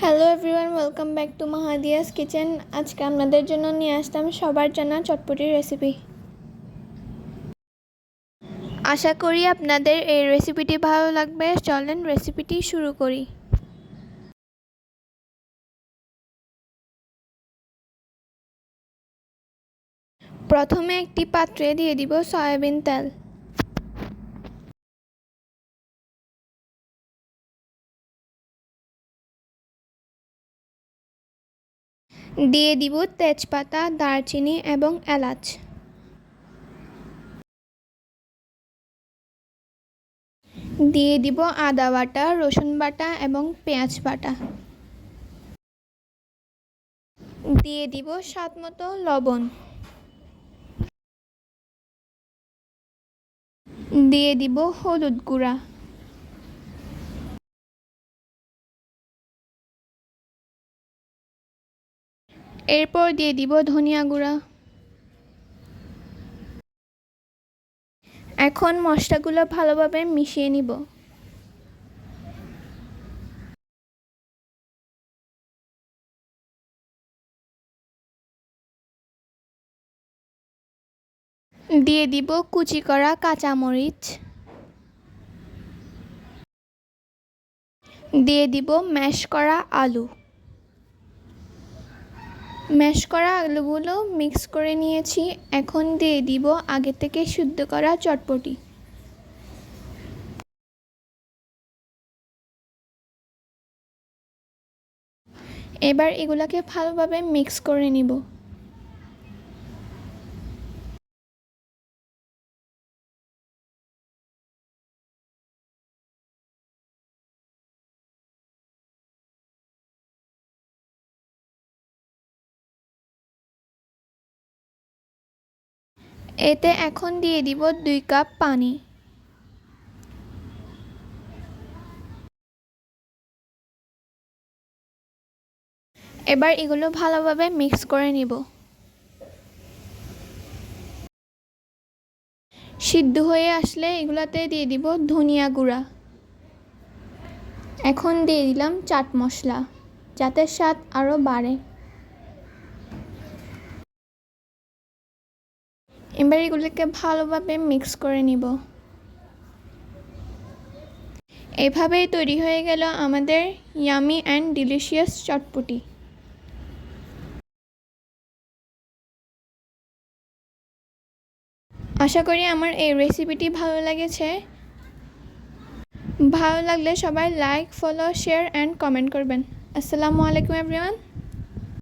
Hello everyone, welcome back to Mahadia's kitchen. আজকে আপনাদের জন্য নিয়ে আসলাম সবার জানা চটপটি রেসিপি। আশা করি আপনাদের এই রেসিপিটি ভালো লাগবে। চলেন রেসিপিটি শুরু করি। প্রথমে একটি পাত্রে দিয়ে দিব সয়াবিন তেল। দিয়ে দিব তেজপাতা, দারচিনি এবং এলাচ। দিয়ে দিব আদা বাটা, রসুন বাটা এবং পেঁয়াজ বাটা। দিয়ে দিব স্বাদমতো লবণ। দিয়ে দিব হলুদ গুঁড়া। এরপর দিয়ে দিব ধনিয়া গুঁড়া। এখন মশলাগুলো ভালোভাবে মিশিয়ে নিব। দিয়ে দিব কুচি করা কাঁচামরিচ। দিয়ে দিব ম্যাশ করা আলু। ম্যাশ করা আলুগুলো মিক্স করে নিয়েছি। এখন দিয়ে দিব আগে থেকে সিদ্ধ করা চটপটি। এবার এগুলোকে ভালোভাবে মিক্স করে নিব। এতে এখন দিয়ে দিব 2 কাপ পানি। এবার এগুলো ভালোভাবে মিক্স করে নিব। সিদ্ধ হয়ে আসলে এগুলাতে দিয়ে দিব ধনিয়া গুঁড়া। এখন দিয়ে দিলাম চাট মশলা, যাতে স্বাদ আরও বাড়ে। এবার এগুলোকে ভালোভাবে মিক্স করে নিব। এভাবেই তৈরি হয়ে গেল আমাদের ইয়ামি অ্যান্ড ডিলিশিয়াস চটপটি। আশা করি আমার এই রেসিপিটি ভালো লেগেছে। ভালো লাগলে সবাই like, follow, share and comment করবেন। আসসালামু আলাইকুম এভরিওয়ান।